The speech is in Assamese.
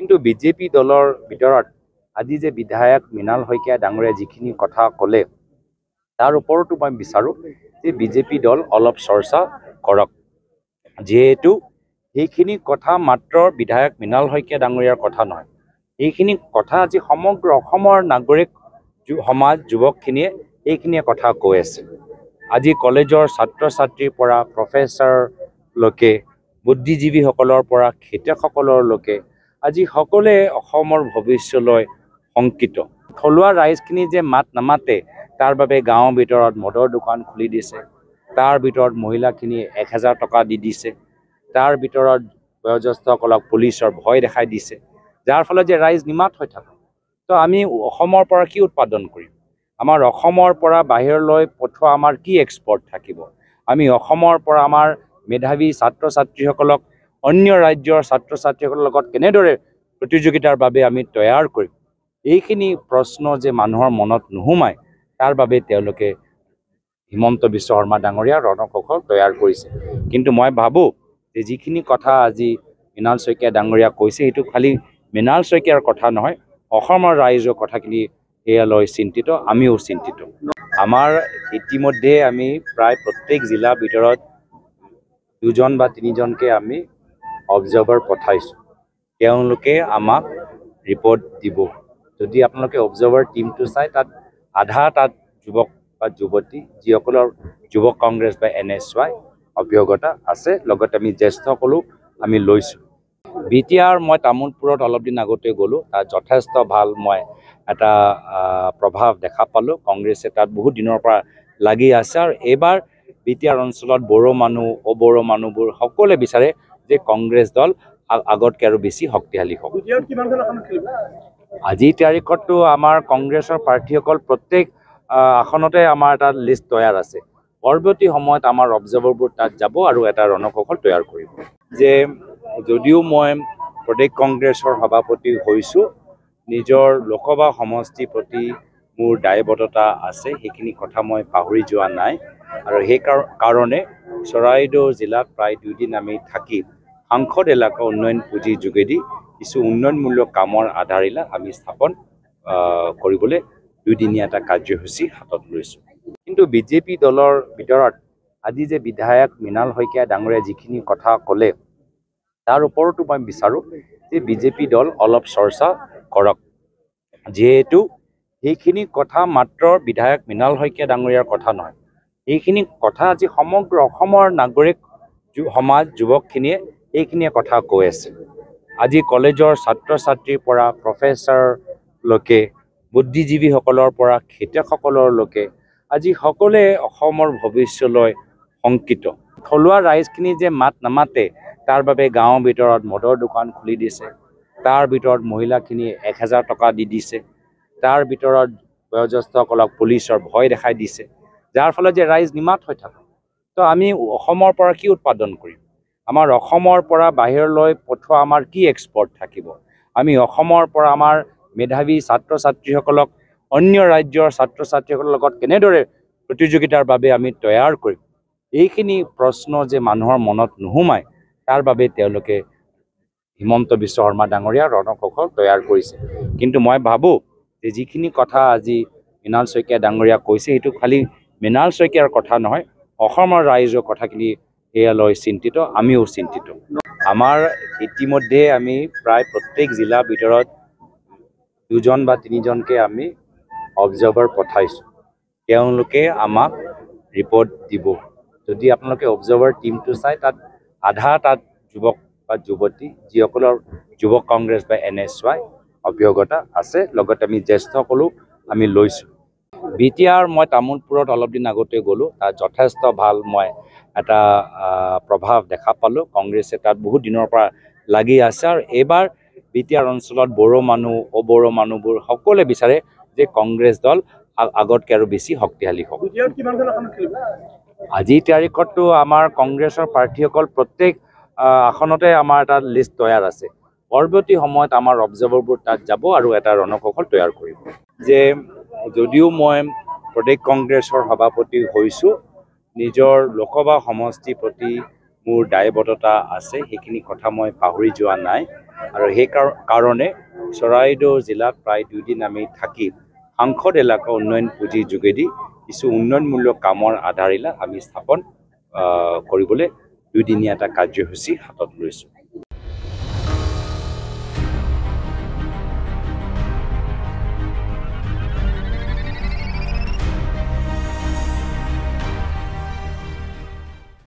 কিন্তু বিজেপি দলৰ ভিতৰত আজি যে বিধায়ক মৃণাল শইকীয়া ডাঙৰীয়া যিখিনি কথা ক'লে তাৰ ওপৰতো মই বিচাৰোঁ যে বিজেপি দল অলপ চৰ্চা কৰক, যিহেতু সেইখিনি কথা মাত্ৰ বিধায়ক মৃণাল শইকীয়া ডাঙৰীয়াৰ কথা নহয়, এইখিনি কথা আজি সমগ্ৰ অসমৰ নাগৰিক সমাজ যুৱকখিনিয়ে এইখিনিয়ে কথা কৈ আছে। আজি কলেজৰ ছাত্ৰ ছাত্ৰীৰ পৰা প্ৰফেচাৰলৈকে বুদ্ধিজীৱীসকলৰ পৰা খেতিয়কসকললৈকে আজি সকলোৱে অসমৰ ভৱিষ্যতলৈ শংকিত। থলুৱা ৰাইজখিনি যে মাত নামাতে তাৰ বাবে গাঁৱৰ ভিতৰত মদৰ দোকান খুলি দিছে, তাৰ ভিতৰত মহিলাখিনিয়ে 1000 টকা দি দিছে, তাৰ ভিতৰত বয়োজ্যেষ্ঠসকলক পুলিচৰ ভয় দেখাই দিছে, যাৰ ফলত যে ৰাইজ নিমাত হৈ থাকে। তো আমি অসমৰ পৰা কি উৎপাদন কৰিম? আমাৰ অসমৰ পৰা বাহিৰলৈ পঠোৱা আমাৰ কি এক্সপৰ্ট থাকিব? আমি অসমৰ পৰা আমাৰ মেধাৱী ছাত্ৰ ছাত্ৰীসকলক অন্য ৰাজ্যৰ ছাত্ৰ ছাত্ৰীসকলৰ লগত কেনেদৰে প্ৰতিযোগিতাৰ বাবে আমি তৈয়াৰ কৰিম? এইখিনি প্ৰশ্ন যে মানুহৰ মনত নোসোমায় তাৰ বাবে তেওঁলোকে হিমন্ত বিশ্ব শৰ্মা ডাঙৰীয়া ৰণকৌশল তৈয়াৰ কৰিছে। কিন্তু মই ভাবোঁ যে যিখিনি কথা আজি মৃণাল শইকীয়া ডাঙৰীয়া কৈছে সেইটো খালি মৃণাল শইকীয়াৰ কথা নহয়, অসমৰ ৰাইজৰ কথাখিনি এয়ালৈ চিন্তিত, আমিও চিন্তিত। আমাৰ ইতিমধ্যে আমি প্ৰায় প্ৰত্যেক জিলাৰ ভিতৰত 2জন বা 3জনকৈ আমি অবজাৰ্ভাৰ পঠাইছোঁ। তেওঁলোকে আমাক ৰিপৰ্ট দিব। যদি আপোনালোকে অবজাৰ্ভাৰ টিমটো চাই তাত আধা তাত যুৱক বা যুৱতী যিসকলৰ যুৱক কংগ্ৰেছ বা NSY অভিজ্ঞতা আছে, লগতে আমি জ্যেষ্ঠসকলো আমি লৈছোঁ। BTR মই তামোলপুৰত অলপ দিন আগতে গ'লোঁ, তাত যথেষ্ট ভাল মই এটা প্ৰভাৱ দেখা পালোঁ। কংগ্ৰেছে তাত বহুত দিনৰ পৰা লাগি আছে আৰু এইবাৰ BTR অঞ্চলত বড়ো মানুহ অবড়ো মানুহবোৰ সকলোৱে বিচাৰে যে কংগ্ৰেছ দল আগতকৈ আৰু বেছি শক্তিশালী হ'ব। আজিৰ তাৰিখততো আমাৰ কংগ্ৰেছৰ প্ৰাৰ্থীসকল প্ৰত্যেক আসনতে আমাৰ এটা লিষ্ট তৈয়াৰ আছে। পৰৱৰ্তী সময়ত আমাৰ অবজাৰ্ভাৰবোৰ তাত যাব আৰু এটা ৰণকৌশল তৈয়াৰ কৰিব। যে যদিও মই প্ৰদেশ কংগ্ৰেছৰ সভাপতি হৈছোঁ, নিজৰ লোকসভা সমষ্টিৰ প্ৰতি মোৰ দায়বদ্ধতা আছে, সেইখিনি কথা মই পাহৰি যোৱা নাই। আৰু সেই কাৰণে চৰাইদেউ জিলাত প্ৰায় 2 দিন আমি থাকি সাংসদ এলেকা উন্নয়ন পুঁজিৰ যোগেদি কিছু উন্নয়নমূলক কামৰ আধাৰিলা আমি স্থাপন কৰিবলৈ 2দিনীয়া এটা কাৰ্যসূচী হাতত লৈছোঁ। কিন্তু বিজেপি দলৰ ভিতৰত আজি যে বিধায়ক মৃণাল শইকীয়া ডাঙৰীয়া যিখিনি কথা ক'লে তাৰ ওপৰতো মই বিচাৰোঁ যে বিজেপি দল অলপ চৰ্চা কৰক, যিহেতু সেইখিনি কথা মাত্ৰ বিধায়ক মৃণাল শইকীয়া ডাঙৰীয়াৰ কথা নহয়, এইখিনি কথা আজি সমগ্ৰ অসমৰ নাগৰিক সমাজ যুৱকখিনিয়ে এইখিনিয়ে কথা কৈ আছে। আজি কলেজৰ ছাত্ৰ ছাত্ৰীৰ পৰা প্ৰফেচাৰলৈকে বুদ্ধিজীৱীসকলৰ পৰা খেতিয়কসকললৈকে আজি সকলোৱে অসমৰ ভৱিষ্যতলৈ শংকিত। থলুৱা ৰাইজখিনি যে মাত নামাতে তাৰ বাবে গাঁৱৰ ভিতৰত মদৰ দোকান খুলি দিছে, তাৰ ভিতৰত মহিলাখিনিয়ে 1000 টকা দি দিছে, তাৰ ভিতৰত বয়োজ্যেষ্ঠসকলক পুলিচৰ ভয় দেখাই দিছে, যাৰ ফলত যে ৰাইজ নিমাত হৈ থাকে। তো আমি অসমৰ পৰা কি উৎপাদন কৰিম? আমাৰ অসমৰ পৰা বাহিৰলৈ পঠোৱা আমাৰ কি এক্সপৰ্ট থাকিব? আমি অসমৰ পৰা আমাৰ মেধাৱী ছাত্ৰ ছাত্ৰীসকলক অন্য ৰাজ্যৰ ছাত্ৰ ছাত্ৰীসকলৰ লগত কেনেদৰে প্ৰতিযোগিতাৰ বাবে আমি তৈয়াৰ কৰিম? এইখিনি প্ৰশ্ন যে মানুহৰ মনত নোসোমায় তাৰ বাবে তেওঁলোকে হিমন্ত বিশ্ব শৰ্মা ডাঙৰীয়া ৰণকৌশল তৈয়াৰ কৰিছে। কিন্তু মই ভাবোঁ যে যিখিনি কথা আজি মৃণাল শইকীয়া ডাঙৰীয়া কৈছে সেইটো খালি মৃণাল শইকীয়াৰ কথা নহয়, অসমৰ ৰাইজৰ কথাখিনি এয়ালৈ চিন্তিত, আমিও চিন্তিত। আমাৰ ইতিমধ্যে আমি প্ৰায় প্ৰত্যেক জিলাৰ ভিতৰত 2জন বা 3জনকৈ আমি অবজাৰ্ভাৰ পঠাইছোঁ। তেওঁলোকে আমাক ৰিপৰ্ট দিব। যদি আপোনালোকে অবজাৰ্ভাৰ টিমটো চাই তাত আধা তাত যুৱক বা যুৱতী যিসকলৰ যুৱক কংগ্ৰেছ বা NSY অভিজ্ঞতা আছে, লগতে আমি জ্যেষ্ঠসকলো আমি লৈছোঁ। BTR মই তামোলপুৰত অলপ দিন আগতে গ'লোঁ, তাত যথেষ্ট ভাল মই এটা প্ৰভাৱ দেখা পালোঁ। কংগ্ৰেছে তাত বহুত দিনৰ পৰা লাগি আছে আৰু এইবাৰ BTR অঞ্চলত বড়ো মানুহ অবড়ো মানুহবোৰ সকলোৱে বিচাৰে যে কংগ্ৰেছ দল আগতকৈ আৰু বেছি শক্তিশালী হ'ব। আজিৰ তাৰিখততো আমাৰ কংগ্ৰেছৰ প্ৰাৰ্থীসকল প্ৰত্যেক আসনতে আমাৰ এটা লিষ্ট তৈয়াৰ আছে। পৰৱৰ্তী সময়ত আমাৰ অবজাৰ্ভাৰবোৰ তাত যাব আৰু এটা ৰণকৌশল তৈয়াৰ কৰিব। যে যদিও মই প্ৰদেশ কংগ্ৰেছৰ সভাপতি হৈছোঁ, নিজৰ লোকসভা সমষ্টিৰ প্ৰতি মোৰ দায়বদ্ধতা আছে, সেইখিনি কথা মই পাহৰি যোৱা নাই। আৰু সেই কাৰণে চৰাইদেউ জিলাত প্ৰায় 2 দিন আমি থাকি সাংসদ এলেকা উন্নয়ন পুঁজিৰ যোগেদি কিছু উন্নয়নমূলক কামৰ আধাৰিলা আমি স্থাপন কৰিবলৈ 2 দিনীয়া এটা কাৰ্যসূচী হাতত লৈছোঁ।